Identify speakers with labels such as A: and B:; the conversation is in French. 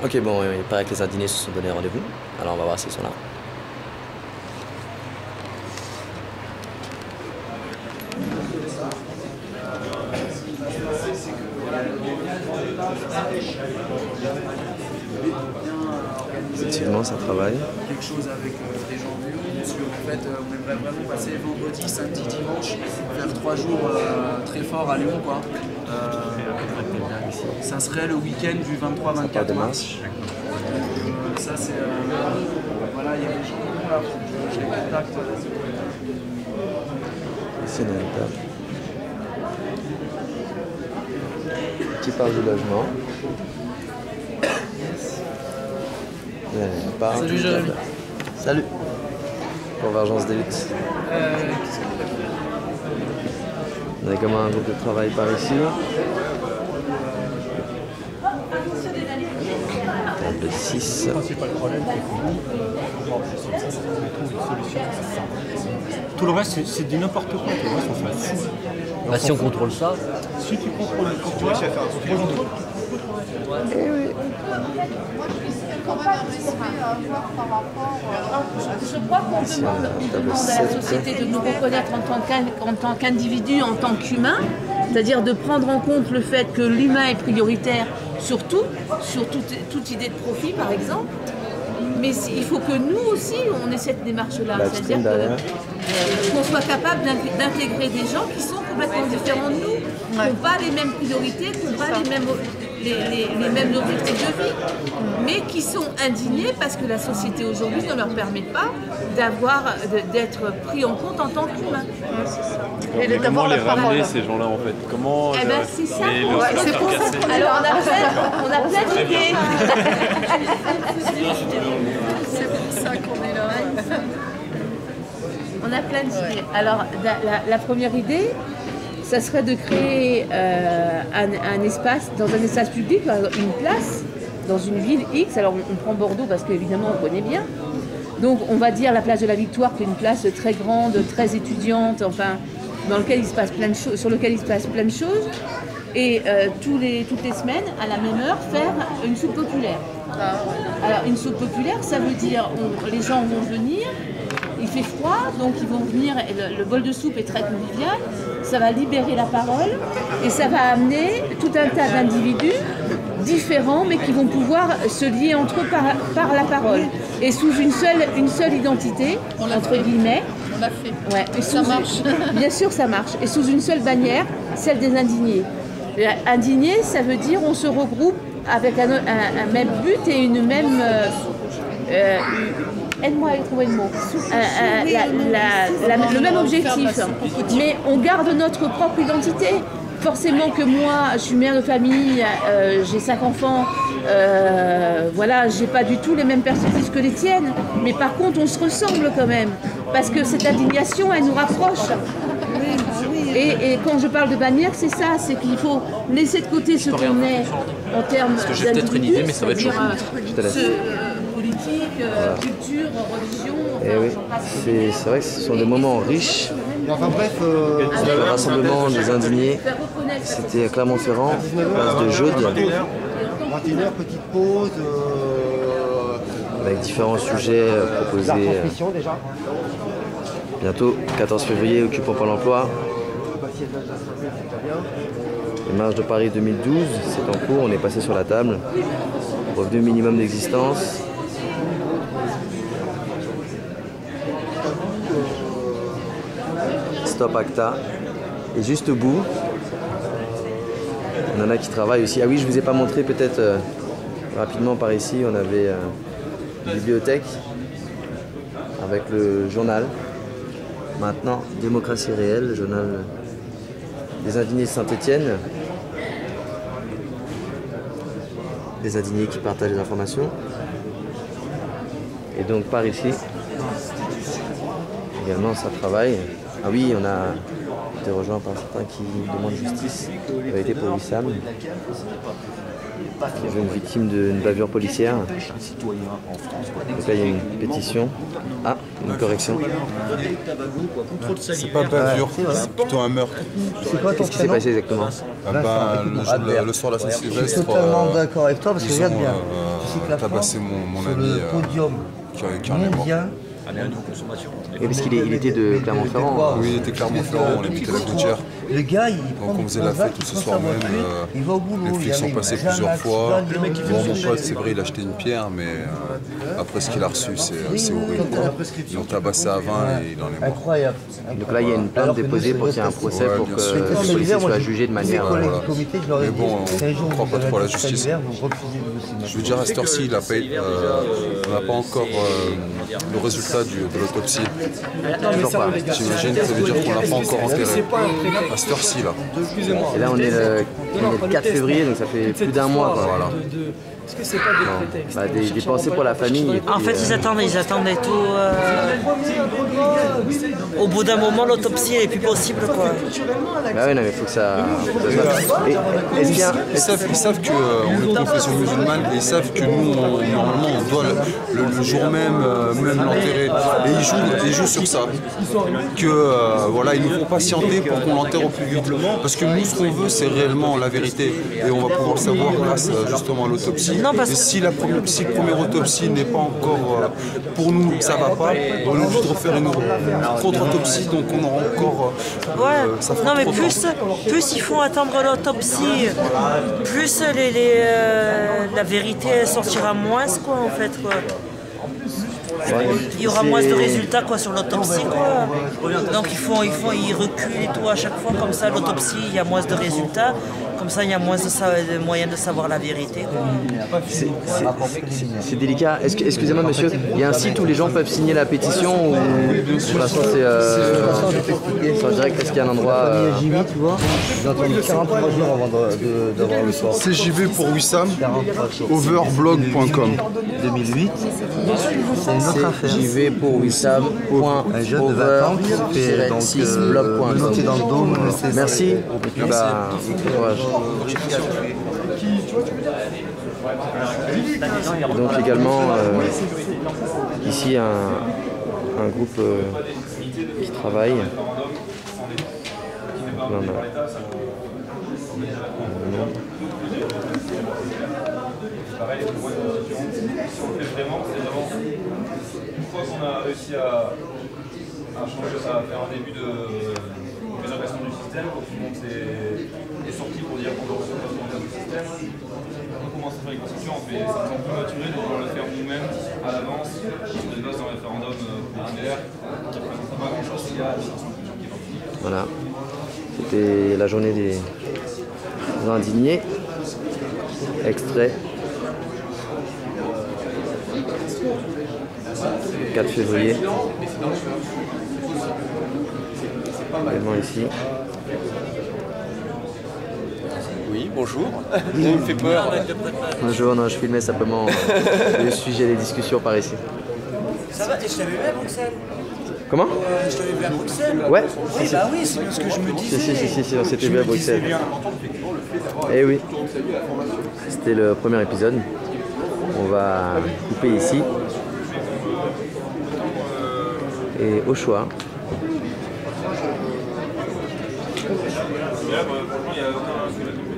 A: Ok, bon, il paraît que les indignés se sont donné rendez-vous. Alors on va voir s'ils sont là. Effectivement, ça travaille.
B: Quelque chose avec des gens du Lyon, parce qu'en fait, on aimerait vraiment passer vendredi, samedi, dimanche, faire 3 jours très forts à Lyon, quoi. Ça serait le week-end du 23-24 mars. Ça, c'est. Voilà, il y a des gens là, faut que je les contacte.
A: Ici, on a une table qui parle du logement.
B: Salut Jérémy.
A: Salut. Convergence des luttes. On a comme un groupe de travail par ici. Table 6.
C: Le principal problème, c'est que nous, on trouve une solution. Tout le reste, c'est du n'importe quoi. Tout le reste, on fait un fou.
A: Bah, si on contrôle ça.
C: Si tu contrôles tout, tu vas faire un contrôle.
D: Je crois qu'on demande à la société de nous reconnaître en tant qu'individu, en tant qu'humain, c'est-à-dire de prendre en compte le fait que l'humain est prioritaire sur tout, sur toute idée de profit par exemple. Mais il faut que nous aussi, on ait cette démarche-là, c'est-à-dire qu'on soit capable d'intégrer des gens qui sont complètement différents de nous, qui n'ont pas les mêmes priorités, qui n'ont pas les mêmes objectifs de vie, mais qui sont indignés parce que la société aujourd'hui ne leur permet pas d'être pris en compte en tant qu'humains.
E: Mais comment les ramener ces gens-là en fait? Comment
D: Eh ben c'est ça.
E: c'est pour ça.
D: Alors on a plein d'idées.
F: C'est pour ça qu'on est là.
D: On a plein d'idées. Alors la première idée, ça serait de créer un espace, dans un espace public, une place, dans une ville X. Alors on prend Bordeaux parce qu'évidemment on connaît bien. Donc on va dire la place de la Victoire, qui est une place très grande, très étudiante, enfin, dans lequel il se passe plein de choses, sur lequel il se passe plein de choses. Et toutes les semaines, à la même heure, faire une soupe populaire. Alors une soupe populaire, ça veut dire les gens vont venir, il fait froid, donc ils vont venir, et le bol de soupe est très convivial, ça va libérer la parole et ça va amener tout un tas d'individus différents mais qui vont pouvoir se lier entre eux par la parole et sous une seule identité, entre guillemets.
F: On l'a fait.
D: Ouais, et
F: ça marche.
D: Bien sûr ça marche, et sous une seule bannière, celle des indignés. Indignés, ça veut dire on se regroupe avec un même but et une même... aide-moi à trouver le mot. Le même objectif. Mais on garde notre propre identité. Forcément que moi, je suis mère de famille, j'ai 5 enfants, voilà, j'ai pas du tout les mêmes perspectives que les tiennes. Mais par contre, on se ressemble quand même. Parce que cette indignation, elle nous rapproche. Et quand je parle de bannière, c'est ça, c'est qu'il faut laisser de côté ce qu'on est en termes
A: Parce que j'ai peut-être une idée, mais ça va être chaud. Je te laisse.
D: Politique, culture, religion.
A: Et oui, c'est vrai que ce sont des moments riches.
G: Enfin bref,
A: Le rassemblement des indignés, c'était à Clermont-Ferrand, place de Jaude,
G: 21h, petite pause.
A: avec différents sujets proposés.
G: Transmission déjà.
A: Bientôt, 14 février, occupons Pôle emploi. Les marches de Paris 2012, c'est en cours, on est passé sur la table. Revenu minimum d'existence. Stop Acta. Et juste au bout, on en a qui travaillent aussi. Ah oui, je vous ai pas montré peut-être rapidement par ici, on avait une bibliothèque avec le journal. Maintenant, Démocratie réelle, le journal des indignés de Saint-Étienne. Des indignés qui partagent les informations. Et donc par ici, également ça travaille. Ah oui, on a été rejoint par certains qui demandent justice. Il avait été pour Wissam. Il y avait une victime d'une bavure policière. Donc là, il y a une pétition. Ah, une correction.
H: C'est pas bavure, c'est plutôt un meurtre.
A: Qu'est-ce qui s'est passé exactement?
H: Le soir de la Saint-Sylvestre.
G: Je suis totalement d'accord avec toi parce que regarde bien. l'autopsie que la
H: tabassé
G: France,
H: mon
G: sur
H: ami
G: le podium
H: qui en est mort.
G: mondial.
A: Et parce qu'il était de Clermont-Ferrand.
H: Oui, il était Clermont-Ferrand, on habitait la Gouttière.
G: Le gars, il prend
H: Donc on faisait la fête tout ce soir même.
G: il va au boulot.
H: Les flics sont passés plusieurs fois. Bon, mon pote, c'est vrai, il a acheté une pierre, mais après ce qu'il a reçu, c'est horrible. Ils l'ont tabassé à 20 et il en est mort.
G: Incroyable.
A: Donc là, il y a une plainte déposée pour qu'il y ait un procès pour que le policier soit jugé de manière.
H: Mais bon, on ne croit pas trop à la justice. Je veux dire, à cette heure-ci, on n'a pas encore le résultat de l'autopsie.
A: Toujours pas.
H: J'imagine que ça veut dire qu'on l'a pas encore enterré. À cette heure-ci, là.
A: Et là, on est le 4 février, donc ça fait plus d'un mois. Quoi.
H: Voilà.
B: Est-ce que c'est pas
A: Des pensées pour la famille. Et puis,
I: En fait, ils attendaient tout. Au bout d'un moment, l'autopsie est plus possible, quoi.
A: Bah oui, non, mais il faut que ça se fasse. Et est-ce qu'il y a
H: Ils savent qu'on est confession musulmane et ils savent que nous, normalement, on doit le jour même l'enterrer. Et ils jouent sur ça. Que voilà, ils nous font patienter pour qu'on l'enterre au plus vite. Parce que nous, ce qu'on veut, c'est réellement la vérité. Et on va pouvoir le savoir grâce justement à l'autopsie. Et si la première autopsie n'est pas encore pour nous, ça va pas, on est obligé de refaire une contre-autopsie, donc on aura encore. Ça fera
I: non, mais
H: trop
I: plus ils font attendre l'autopsie, plus la vérité sortira moins, quoi, en fait, quoi. Il y aura moins de résultats quoi, sur l'autopsie. Donc ils reculent et tout à chaque fois, comme ça l'autopsie, il y a moins de résultats, comme ça il y a moins de moyens de savoir la vérité.
A: C'est délicat. Excusez-moi monsieur, il y a un site où les gens peuvent signer la pétition ou pour l'instant c'est en direct, est-ce qu'il y a un endroit
G: JV, tu vois, ils attendent 43 jours avant d'avoir le soir.
H: CJV pour Wissam, overblog.com.
G: 2008, c'est une autre affaire.
A: JV pour Wissam.
G: Un jeune de 20 ans qui s'est fait noter dans le dos.
A: Merci. Et puis bah, bon courage. Donc également ici un groupe qui travaille. Là, on a...
E: Pareil, les voies de constitution. Si on le fait vraiment, c'est vraiment une fois qu'on a réussi à changer, à faire un début de préservation du système, quand tout le monde est sorti pour dire qu'on doit recevoir du système, on commence à faire les constitutions, ça me semble plus maturé de pouvoir le faire nous-mêmes à l'avance. On dépasse un référendum populaire qui ne représente pas grand-chose s'il y a une constitution qui est partie.
A: Voilà, c'était la journée des indignés. Extrait 4 février. Également ici.
E: Oui, bonjour. Il me fait peur.
A: Bonjour, non, je filmais simplement le sujet des discussions par ici.
J: Ça va, et je t'avais vu à Bruxelles.
A: Comment
J: Je t'avais vu à Bruxelles.
A: Ouais.
J: Oui, bah oui, c'est ce que je me disais.
A: Si, on s'était vu à Bruxelles. Eh oui. C'était le premier épisode. On va couper ici. Et au choix.
E: Et là, franchement, il n'y a aucun